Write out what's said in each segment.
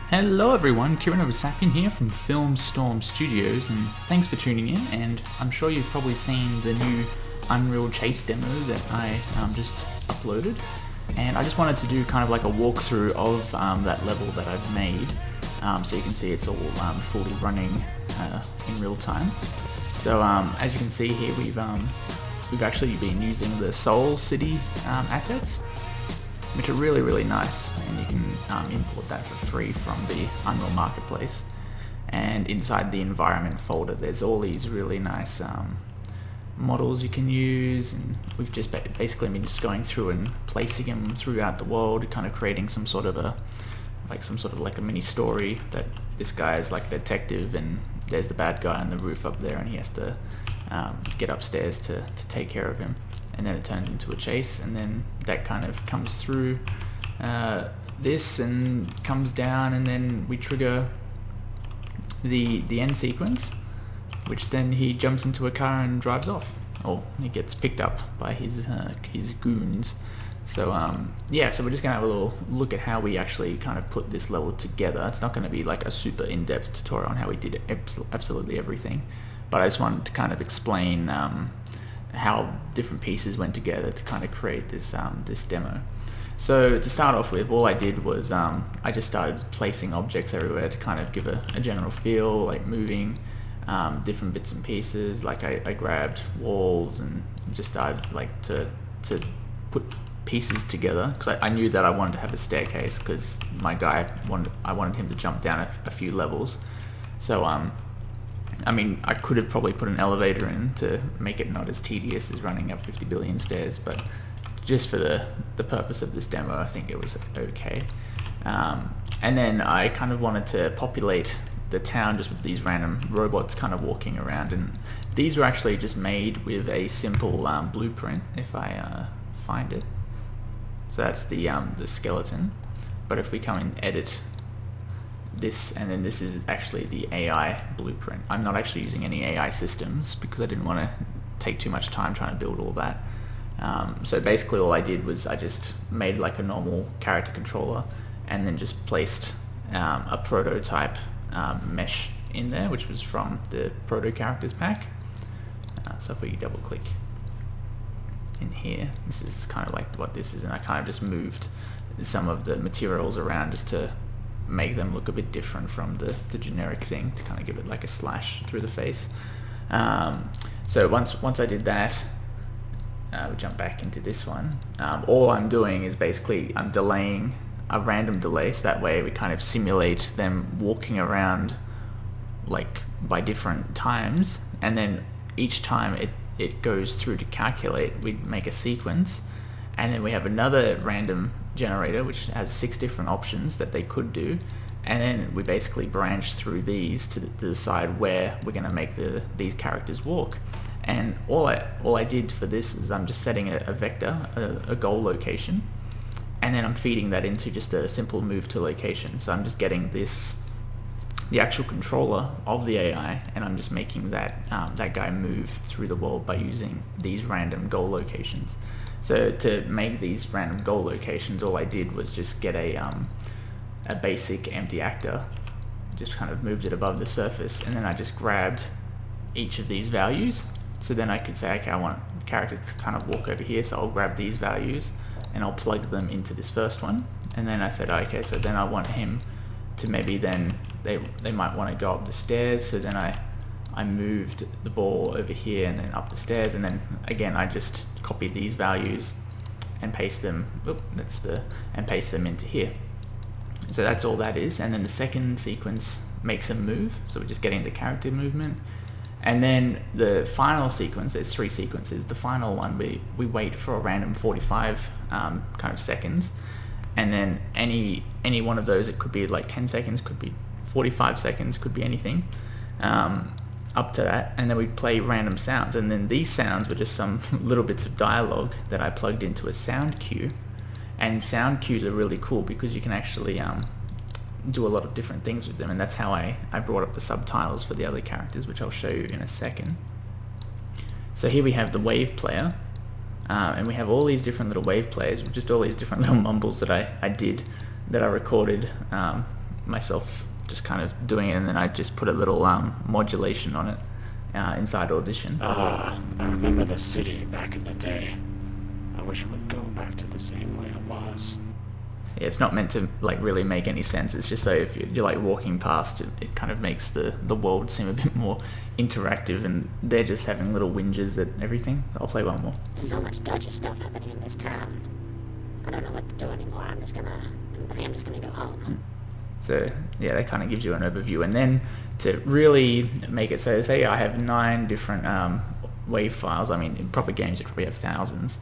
Hello everyone, Kieran Obasapian here from Filmstorm Studios, and thanks for tuning in. And I'm sure you've probably seen the new Unreal Chase demo that I just uploaded, and I just wanted to do kind of like a walkthrough of that level that I've made, so you can see it's all fully running in real time. So as you can see here, we've actually been using the Soul City assets, which are really nice, and you can import that for free from the Unreal Marketplace. And inside the environment folder there's all these really nice models you can use, and we've just basically been just going through and placing them throughout the world, kind of creating some sort of a mini story that this guy is like a detective, and there's the bad guy on the roof up there, and he has to get upstairs to take care of him. And then it turns into a chase, and then that kind of comes through this and comes down, and then we trigger the end sequence, which then he jumps into a car and drives off, or he gets picked up by his goons. So yeah, so we're just gonna have a little look at how we actually kind of put this level together. It's not going to be like a super in-depth tutorial on how we did absolutely everything, but I just wanted to kind of explain how different pieces went together to kind of create this this demo. So to start off with, all I did was I just started placing objects everywhere to kind of give a general feel, like moving different bits and pieces. Like I grabbed walls and just started like to put pieces together, because I knew that I wanted to have a staircase, because my guy I wanted him to jump down a few levels. So I mean, I could have probably put an elevator in to make it not as tedious as running up 50 billion stairs, but just for the purpose of this demo, I think it was okay. And then I kind of wanted to populate the town just with these random robots kind of walking around, and these were actually just made with a simple blueprint, if I find it. So that's the skeleton. But if we come and edit this, and then this is actually the AI blueprint. I'm not actually using any AI systems because I didn't want to take too much time trying to build all that. So basically all I did was I just made like a normal character controller, and then just placed a prototype mesh in there, which was from the proto characters pack. So if we double click in here, this is kind of like what this is, and I kind of just moved some of the materials around just to make them look a bit different from the generic thing, to kind of give it like a slash through the face. So once I did that, we jump back into this one. All I'm doing is basically I'm delaying a random delay, so that way we kind of simulate them walking around like by different times, and then each time it goes through to calculate, we make a sequence, and then we have another random generator which has 6 different options that they could do, and then we basically branch through these to decide where we're going to make these characters walk. And all I did for this is I'm just setting a vector, a goal location, and then I'm feeding that into just a simple move to location. So I'm just getting the actual controller of the AI, and I'm just making that that guy move through the world by using these random goal locations. So to make these random goal locations, all I did was just get a basic empty actor, just kind of moved it above the surface, and then I just grabbed each of these values. So then I could say, okay, I want characters to kind of walk over here, so I'll grab these values and I'll plug them into this first one. And then I said, okay, so then I want him to maybe then they might want to go up the stairs, so then I moved the ball over here and then up the stairs, and then again I just copied these values and paste them and paste them into here. So that's all that is. And then the second sequence makes a move, so we're just getting the character movement. And then the final sequence, there's 3 sequences. The final one, we wait for a random 45 kind of seconds, and then any one of those, it could be like 10 seconds, could be 45 seconds, could be anything up to that, and then we play random sounds, and then these sounds were just some little bits of dialogue that I plugged into a sound cue. And sound cues are really cool because you can actually do a lot of different things with them, and that's how I brought up the subtitles for the other characters, which I'll show you in a second. So here we have the wave player, and we have all these different little wave players with just all these different little mumbles that I did, that I recorded myself just kind of doing it, and then I just put a little modulation on it inside Audition. I remember the city back in the day. I wish it would go back to the same way it was. Yeah, it's not meant to like really make any sense. It's just so if you're like walking past it, it kind of makes the world seem a bit more interactive, and they're just having little whinges at everything. I'll play one more. There's so much dodgy stuff happening in this town. I don't know what to do anymore. I'm just gonna go home. So yeah, that kind of gives you an overview, and then to really make it so, say I have 9 different wave files. I mean, in proper games you probably have thousands,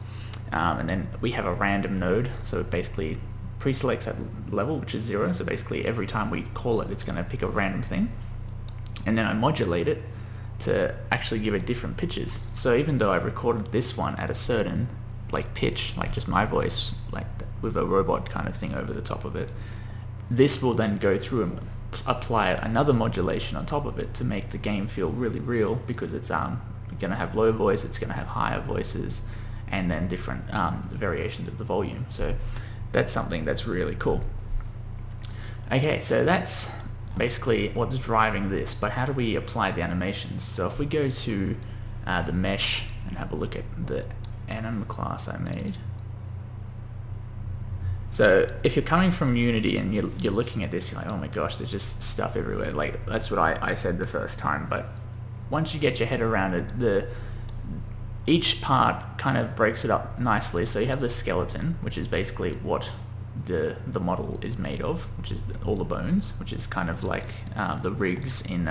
and then we have a random node. So it basically pre-selects that level, which is 0. So basically every time we call it, it's going to pick a random thing, and then I modulate it to actually give it different pitches. So even though I recorded this one at a certain like pitch, like just my voice, like with a robot kind of thing over the top of it, this will then go through and apply another modulation on top of it to make the game feel really real, because it's going to have low voice, it's going to have higher voices, and then different variations of the volume. So that's something that's really cool. Okay, so that's basically what's driving this, but how do we apply the animations? So if we go to the mesh and have a look at the anim class I made. So if you're coming from Unity and you're looking at this, you're like, oh my gosh, there's just stuff everywhere. Like that's what I said the first time. But once you get your head around it, each part kind of breaks it up nicely. So you have the skeleton, which is basically what the model is made of, which is all the bones, which is kind of like the rigs in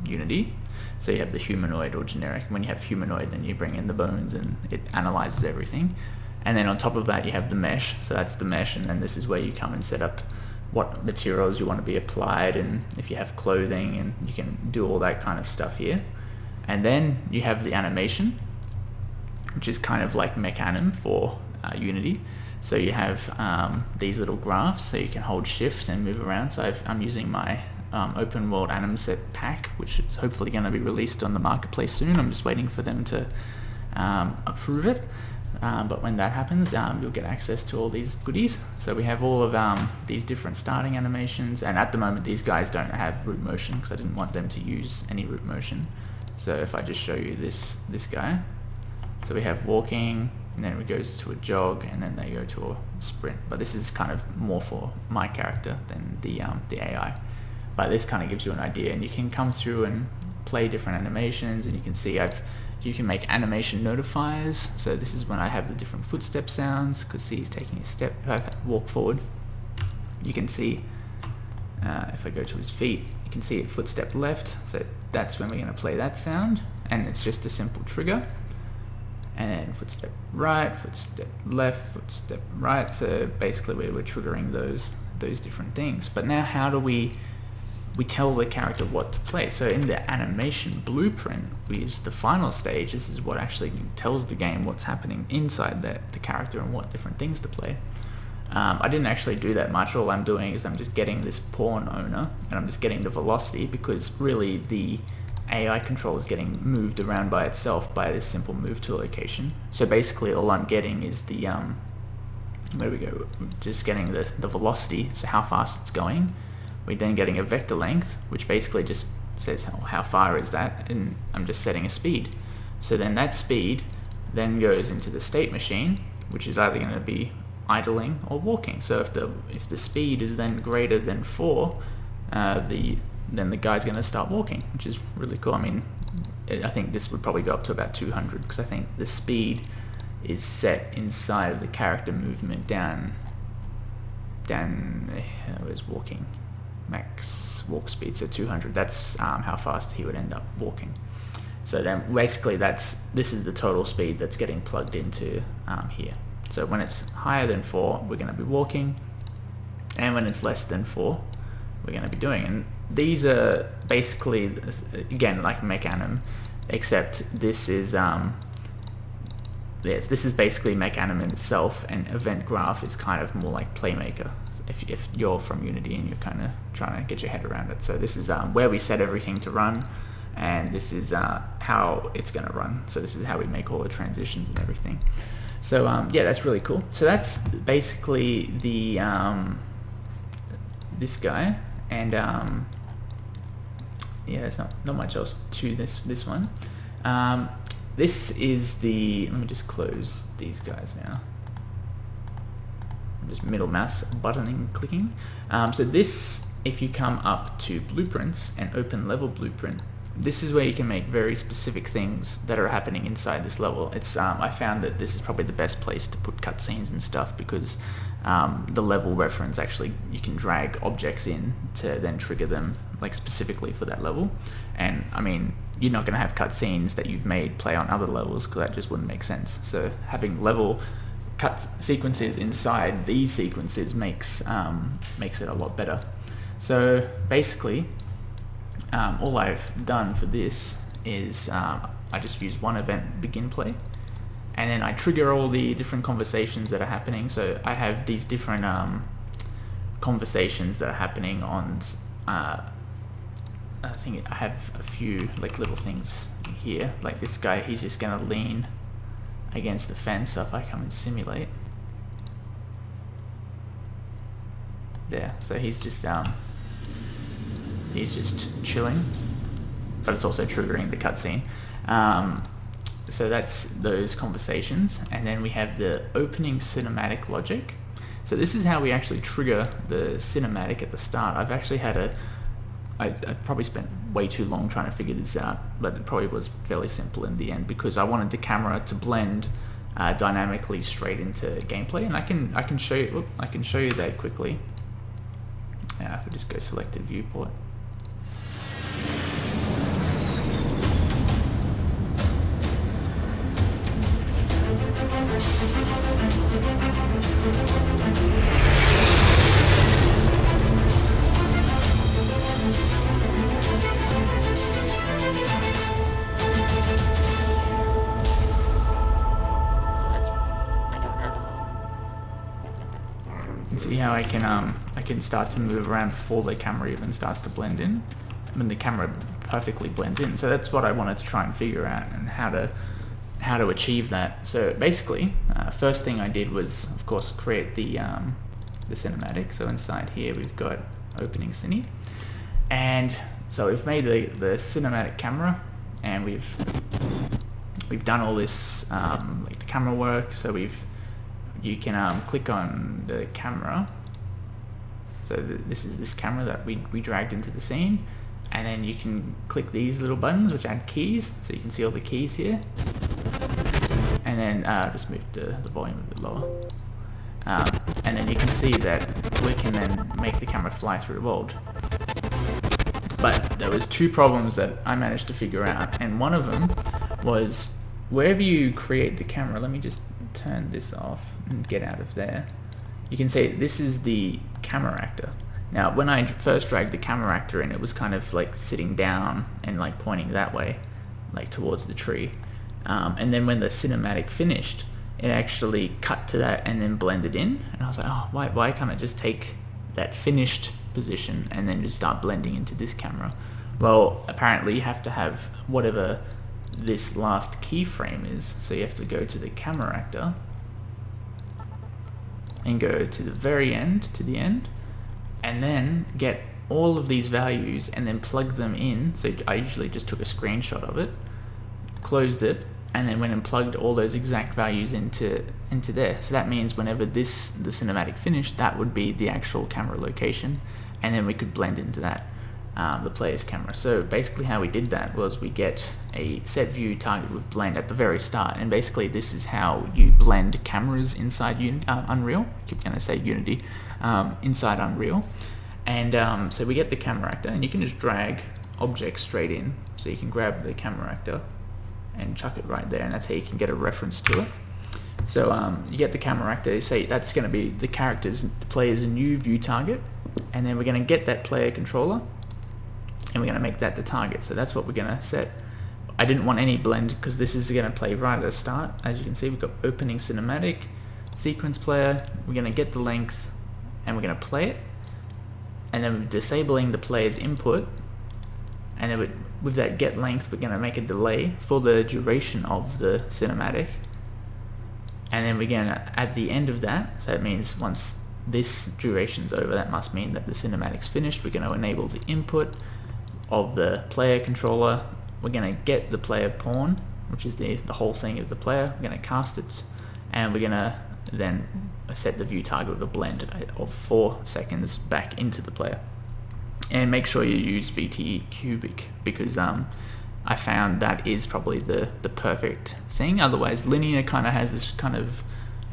Unity. So you have the humanoid or generic. When you have humanoid, then you bring in the bones and it analyzes everything. And then on top of that you have the mesh, so that's the mesh, and then this is where you come and set up what materials you want to be applied, and if you have clothing, and you can do all that kind of stuff here. And then you have the animation, which is kind of like Mechanim for Unity. So you have these little graphs, so you can hold shift and move around. So I'm using my open world anim set pack, which is hopefully going to be released on the marketplace soon. I'm just waiting for them to approve it. But when that happens, you'll get access to all these goodies. So we have all of these different starting animations, and at the moment these guys don't have root motion because I didn't want them to use any root motion. So if I just show you this guy, so we have walking, and then it goes to a jog, and then they go to a sprint. But this is kind of more for my character than the AI. But this kind of gives you an idea, and you can come through and play different animations, and you can see you can make animation notifiers. So this is when I have the different footstep sounds, because he's taking a step. If I walk forward, you can see if I go to his feet, you can see it footstep left. So that's when we're going to play that sound, and it's just a simple trigger. And then footstep right, footstep left, footstep right. So basically we're triggering those different things. But now how do we tell the character what to play? So in the animation blueprint, we use the final stage. This is what actually tells the game what's happening inside the character and what different things to play. I didn't actually do that much. All I'm doing is I'm just getting this pawn owner, and I'm just getting the velocity, because really the AI control is getting moved around by itself by this simple move to location. So basically all I'm getting is the there we go, just getting the velocity, so how fast it's going. We're then getting a vector length, which basically just says how far is that, and I'm just setting a speed. So then that speed then goes into the state machine, which is either going to be idling or walking. So if the speed is then greater than 4, then the guy's going to start walking, which is really cool. I mean, I think this would probably go up to about 200, because I think the speed is set inside of the character movement down where's walking, max walk speed, so 200. That's how fast he would end up walking. So then basically this is the total speed that's getting plugged into here. So when it's higher than 4, we're going to be walking, and when it's less than 4, we're going to be doing. And these are basically, again, like Mechanim, except this is this is basically Mechanim in itself, and Event Graph is kind of more like Playmaker, if you're from Unity and you're kind of trying to get your head around it. So this is where we set everything to run, and this is how it's going to run. So this is how we make all the transitions and everything. So yeah, that's really cool. So that's basically the this guy. And yeah, there's not much else to this one. This is the, let me just close these guys now. Just middle mouse buttoning clicking. So this, if you come up to blueprints and open level blueprint, this is where you can make very specific things that are happening inside this level. It's I found that this is probably the best place to put cutscenes and stuff, because the level reference, actually you can drag objects in to then trigger them like specifically for that level. And I mean, you're not going to have cutscenes that you've made play on other levels, because that just wouldn't make sense. So having level cut sequences inside these sequences makes it a lot better. So basically, all I've done for this is I just use one event, begin play, and then I trigger all the different conversations that are happening. So I have these different conversations that are happening on I think I have a few like little things here, like this guy, he's just gonna lean against the fence. So if I come and simulate there, so he's just chilling, but it's also triggering the cutscene. So that's those conversations, and then we have the opening cinematic logic. So this is how we actually trigger the cinematic at the start. I've actually had I probably spent way too long trying to figure this out, but it probably was fairly simple in the end, because I wanted the camera to blend dynamically straight into gameplay, and I can show you. I can show you that quickly. If we just go selected viewport. See how I can start to move around before the camera even starts to blend in, when the camera perfectly blends in. So that's what I wanted to try and figure out, and how to achieve that. So basically, first thing I did was, of course, create the cinematic. So inside here we've got opening cine, and so we've made the cinematic camera, and we've done all this like the camera work. So you can click on the camera. So this is this camera that we dragged into the scene, and then you can click these little buttons which add keys, so you can see all the keys here. And then just move the volume a bit lower. And then you can see that we can then make the camera fly through the world. But there was two problems that I managed to figure out, and one of them was wherever you create the camera. Let me just turn this off and get out of there. You can see this is the camera actor. Now when I first dragged the camera actor in, it was kind of like sitting down and like pointing that way, like towards the tree. And then when the cinematic finished, it actually cut to that and then blended in, and I was like, oh, why can't I just take that finished position and then just start blending into this camera? Well, apparently you have to have whatever this last keyframe is. So you have to go to the camera actor and go to the very end, to the end, and then get all of these values and then plug them in. So I usually just took a screenshot of it, closed it, and then went and plugged all those exact values into there. So that means whenever the cinematic finished, that would be the actual camera location, and then we could blend into that, the player's camera. So basically how we did that was we get a set view target with blend at the very start, and basically this is how you blend cameras inside Unreal. I keep going to say Unity, inside Unreal. And so we get the camera actor, and you can just drag objects straight in. So you can grab the camera actor and chuck it right there, and that's how you can get a reference to it. So you get the camera actor, you say that's going to be the player's new view target, and then we're going to get that player controller, and we're going to make that the target. So that's what we're going to set. I didn't want any blend because this is going to play right at the start. As you can see, we've got opening cinematic, sequence player, we're going to get the length, and we're going to play it, and then we're disabling the player's input, and then with that get length we're going to make a delay for the duration of the cinematic, and then we're going to, at the end of that, so it means once this duration's over, that must mean that the cinematic's finished. We're going to enable the input of the player controller. We're going to get the player pawn, which is the whole thing of the player. We're going to cast it, and we're going to then set the view target with a blend of 4 seconds back into the player. And make sure you use VTE cubic, because I found that is probably the perfect thing. Otherwise, linear kind of has this kind of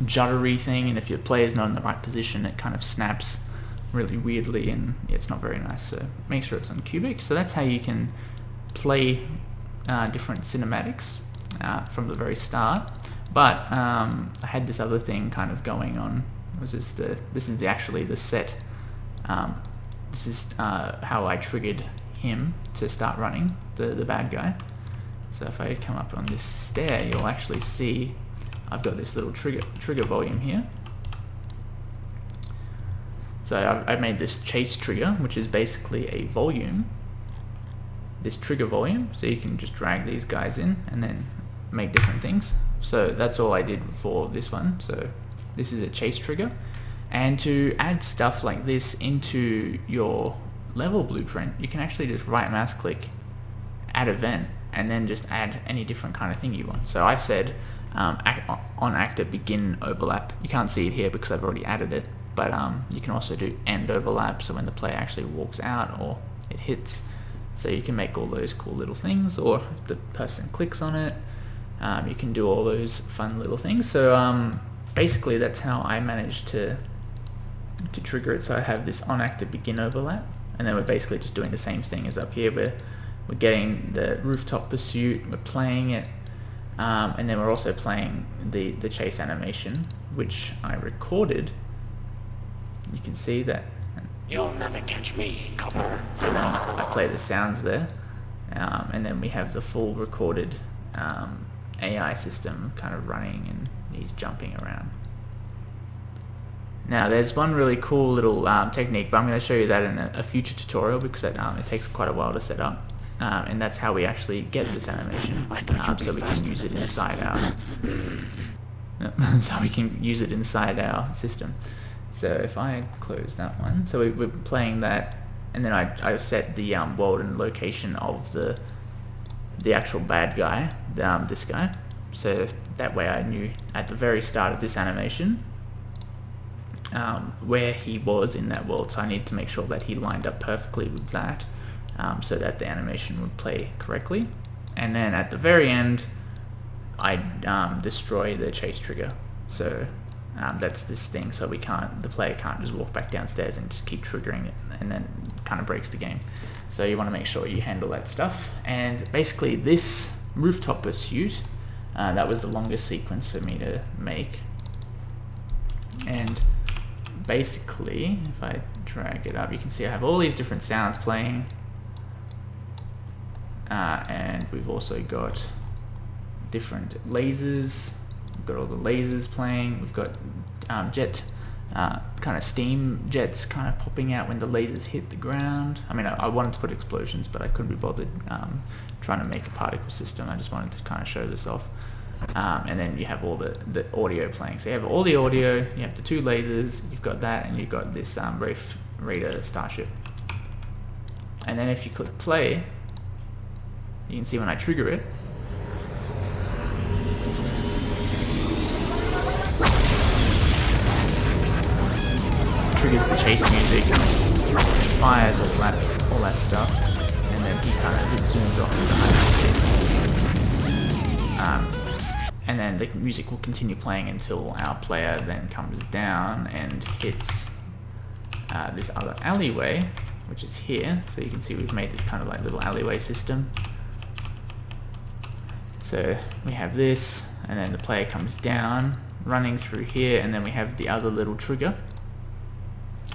juddery thing, and if your player's not in the right position, it kind of snaps really weirdly, and it's not very nice. So make sure it's on cubic. So that's how you can play different cinematics from the very start. But I had this other thing kind of going on. This is actually the set. This is how I triggered him to start running, the bad guy. So if I come up on this stair, you'll actually see I've got this little trigger volume here. So I made this chase trigger, which is basically a volume, this trigger volume, so you can just drag these guys in and then make different things. So that's all I did for this one. So this is a chase trigger. And to add stuff like this into your level blueprint, you can actually just right mouse click, add event, and then just add any different kind of thing you want. So I said on actor begin overlap. You can't see it here because I've already added it, but you can also do end overlap, so when the player actually walks out or it hits. So you can make all those cool little things, or if the person clicks on it, you can do all those fun little things. So basically that's how I managed to trigger it. So I have this on actor begin overlap, and then we're basically just doing the same thing as up here. We're getting the rooftop pursuit, we're playing it, and then we're also playing the chase animation, which I recorded. You can see that. You'll never catch me, copper. So then I play the sounds there, and then we have the full recorded AI system kind of running, and he's jumping around. Now there's one really cool little technique, but I'm going to show you that in a future tutorial, because it takes quite a while to set up, and that's how we actually get this animation, so we can use it inside our system. So if I close that one, so we're playing that, and then I set the world and location of the actual bad guy, this guy, so that way I knew at the very start of this animation where he was in that world. So I need to make sure that he lined up perfectly with that, so that the animation would play correctly. And then at the very end, I destroy the chase trigger. So that's this thing, so the player can't just walk back downstairs and just keep triggering it, and then it kind of breaks the game. So you want to make sure you handle that stuff. And basically this rooftop pursuit, that was the longest sequence for me to make. And basically, if I drag it up, you can see I have all these different sounds playing, and we've also got different lasers. We've got all the lasers playing. We've got jet, kind of steam jets kind of popping out when the lasers hit the ground. I mean, I wanted to put explosions, but I couldn't be bothered trying to make a particle system. I just wanted to kind of show this off. And then you have all the audio playing. So you have all the audio, you have the 2 lasers, you've got that, and you've got this Wraith Raider starship. And then if you click play, you can see when I trigger it, triggers the chase music, fires all that stuff, and then he kind of zooms off into hyperspace. And then the music will continue playing until our player then comes down and hits this other alleyway, which is here. So you can see we've made this kind of like little alleyway system. So we have this, and then the player comes down, running through here, and then we have the other little trigger,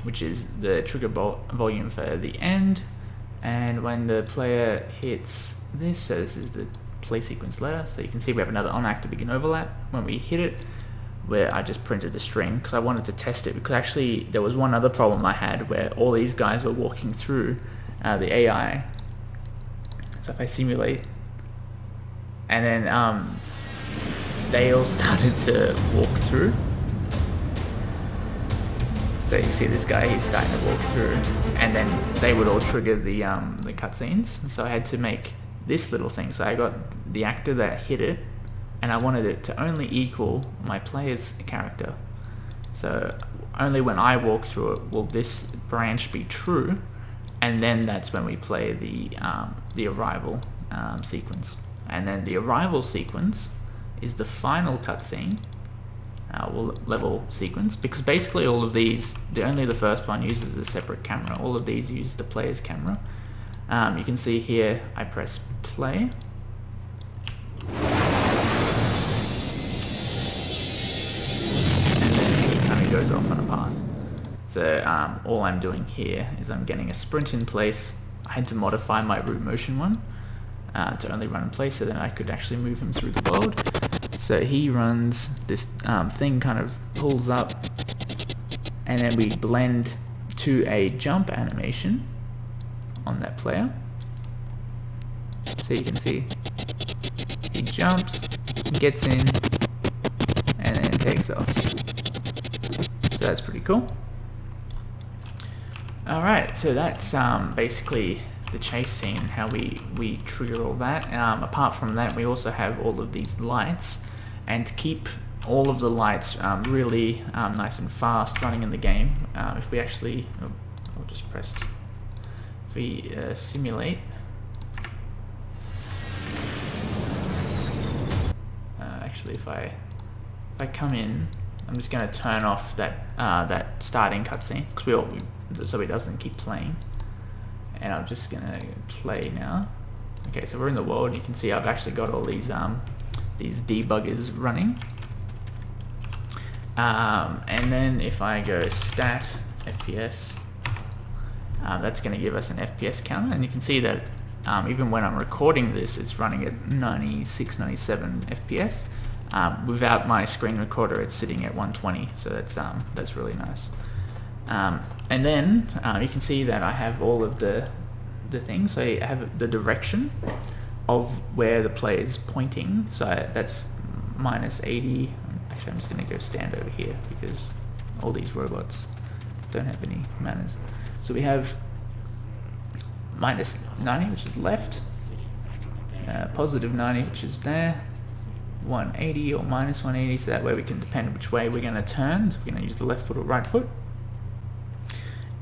which is the trigger volume for the end. And when the player hits this, so this is the play sequence layer, so you can see we have another on actor begin overlap. When we hit it, where I just printed the string because I wanted to test it, because actually there was one other problem I had where all these guys were walking through the AI. So if I simulate, and then they all started to walk through. So So you see this guy, he's starting to walk through, and then they would all trigger the cutscenes. So I had to make this little thing. So I got the actor that hit it, and I wanted it to only equal my player's character. So only when I walk through it will this branch be true, and then that's when we play the arrival sequence. And then the arrival sequence is the final cutscene, level sequence, because basically all of these, only the first one uses a separate camera. All of these use the player's camera. You can see here I press play. Goes off on a path. So all I'm doing here is I'm getting a sprint in place. I had to modify my root motion one to only run in place so that I could actually move him through the world. So he runs, this thing kind of pulls up, and then we blend to a jump animation on that player. So you can see he jumps, gets in, and then takes off. So that's pretty cool. Alright, so that's basically the chase scene, how we trigger all that. Apart from that, we also have all of these lights, and to keep all of the lights really nice and fast running in the game, if we actually, I'll just press, if we simulate, actually if I come in, I'm just going to turn off that starting cutscene so it doesn't keep playing, and I'm just going to play now. Okay, so we're in the world. You can see I've actually got all these debuggers running, and then if I go stat FPS, that's going to give us an FPS counter, and you can see that even when I'm recording this, it's running at 96, 97 FPS. Without my screen recorder, it's sitting at 120, so that's really nice. And then you can see that I have all of the things. So I have the direction of where the player is pointing. So that's -80. Actually, I'm just going to go stand over here because all these robots don't have any manners. So we have -90, which is left, +90, which is there, 180 or -180, so that way we can depend which way we're going to turn. So we're going to use the left foot or right foot.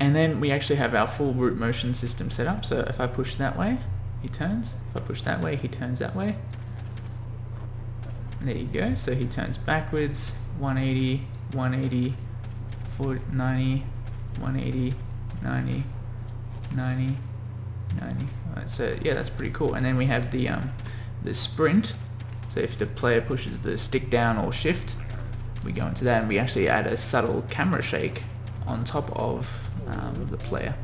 And then we actually have our full root motion system set up. So if I push that way, he turns. If I push that way, he turns that way. There you go. So he turns backwards, 180, 180, 90, 180, 90, 90, 90. Alright, so yeah, that's pretty cool. And then we have the sprint. So if the player pushes the stick down or shift, we go into that, and we actually add a subtle camera shake on top of the player.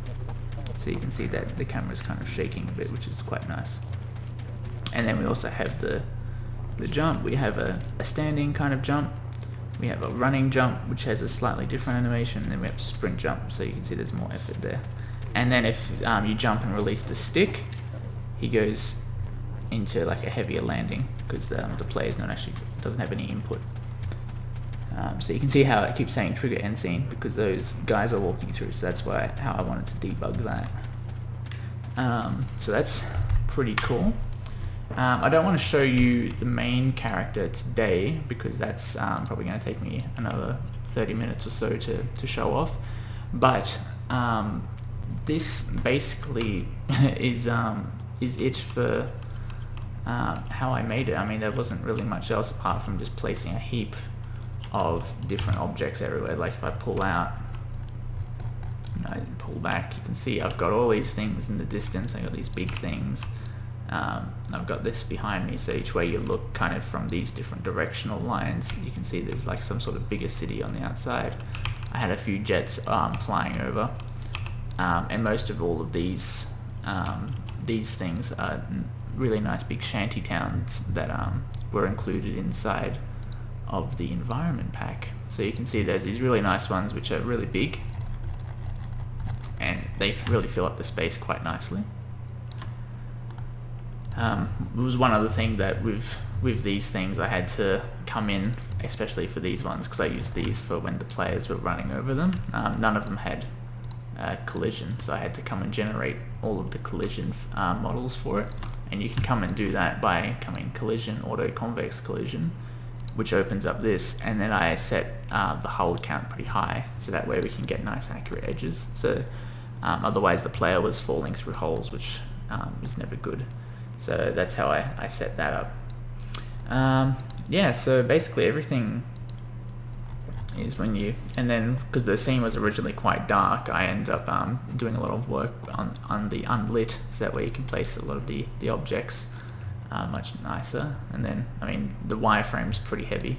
So you can see that the camera is kind of shaking a bit, which is quite nice. And then we also have the jump. We have a standing kind of jump. We have a running jump, which has a slightly different animation. And then we have a sprint jump, so you can see there's more effort there. And then if you jump and release the stick, he goes into like a heavier landing because the player doesn't have any input. So you can see how it keeps saying trigger end scene because those guys are walking through. So that's how I wanted to debug that. So that's pretty cool. I don't want to show you the main character today because that's probably going to take me another 30 minutes or so to show off. But this basically is it for how I made it. I mean, there wasn't really much else apart from just placing a heap of different objects everywhere. Like if I pull out, I pull back, you can see I've got all these things in the distance. I've got these big things. I've got this behind me, so each way you look kind of from these different directional lines, you can see there's like some sort of bigger city on the outside. I had a few jets flying over, and most of all of these things are really nice big shanty towns that were included inside of the environment pack. So you can see there's these really nice ones which are really big, and they really fill up the space quite nicely. It was one other thing that with these things I had to come in especially for these ones, because I used these for when the players were running over them. None of them had collision, so I had to come and generate all of the collision models for it. And you can come and do that by coming collision, auto convex collision, which opens up this, and then I set the hull count pretty high, so that way we can get nice accurate edges. So otherwise the player was falling through holes, which is never good. So that's how I set that up. Yeah, so basically everything is when you, and then because the scene was originally quite dark, I ended up doing a lot of work on the unlit, so that way you can place a lot of the objects much nicer. And then, I mean, the wireframe's pretty heavy,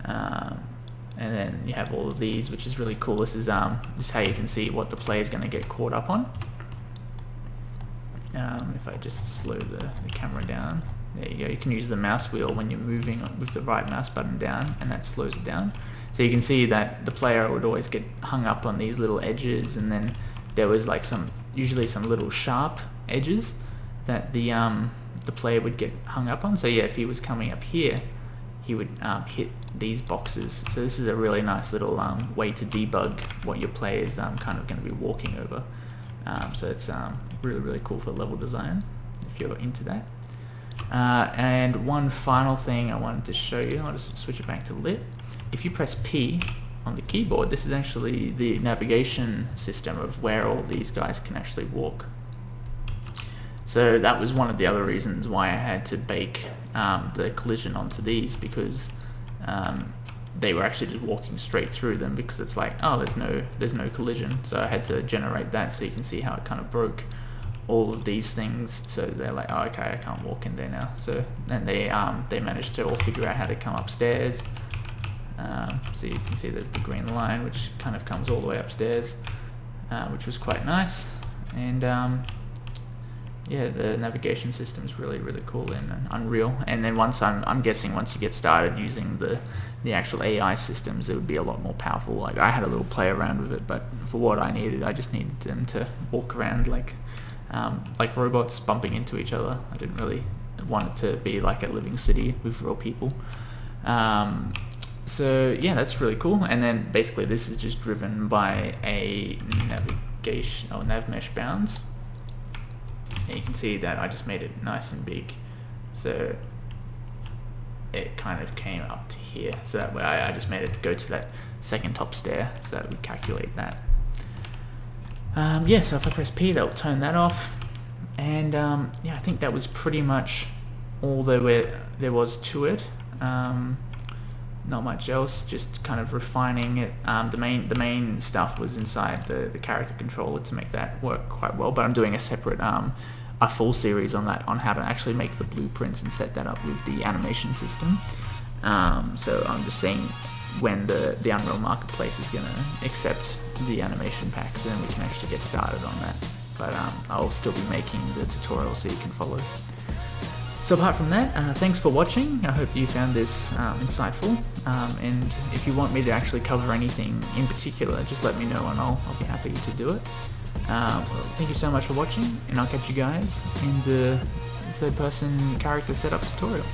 and then you have all of these, which is really cool. This is how you can see what the player's going to get caught up on. If I just slow the camera down, there you go. You can use the mouse wheel when you're moving with the right mouse button down, and that slows it down. So you can see that the player would always get hung up on these little edges, and then there was like usually some little sharp edges that the player would get hung up on. So yeah, if he was coming up here, he would hit these boxes. So this is a really nice little way to debug what your player is kind of going to be walking over. So it's really, really cool for level design if you're into that. And one final thing I wanted to show you, I'll just switch it back to lit. If you press P on the keyboard, this is actually the navigation system of where all these guys can actually walk. So that was one of the other reasons why I had to bake the collision onto these, because they were actually just walking straight through them, because it's like, oh, there's no collision. So I had to generate that, so you can see how it kind of broke all of these things. So they're like, oh, okay, I can't walk in there now. So then they managed to all figure out how to come upstairs. So you can see there's the green line, which kind of comes all the way upstairs, which was quite nice. And yeah, the navigation system is really, really cool in Unreal. And then I'm guessing once you get started using the actual AI systems, it would be a lot more powerful. Like, I had a little play around with it, but for what I needed, I just needed them to walk around like robots bumping into each other. I didn't really want it to be like a living city with real people. So yeah, that's really cool. And then basically this is just driven by a navigation or nav mesh bounds. And you can see that I just made it nice and big, so it kind of came up to here. So that way I just made it go to that second top stair, so that would calculate that. Yeah, so if I press P, that'll turn that off. And yeah, I think that was pretty much all there was to it. Not much else, just kind of refining it. The main stuff was inside the character controller to make that work quite well, but I'm doing a separate a full series on that, on how to actually make the blueprints and set that up with the animation system. So I'm just saying when the Unreal Marketplace is going to accept the animation packs, then we can actually get started on that. But I'll still be making the tutorial so you can follow. So apart from that, thanks for watching. I hope you found this insightful, and if you want me to actually cover anything in particular, just let me know and I'll be happy to do it. Well, thank you so much for watching, and I'll catch you guys in the third person character setup tutorial.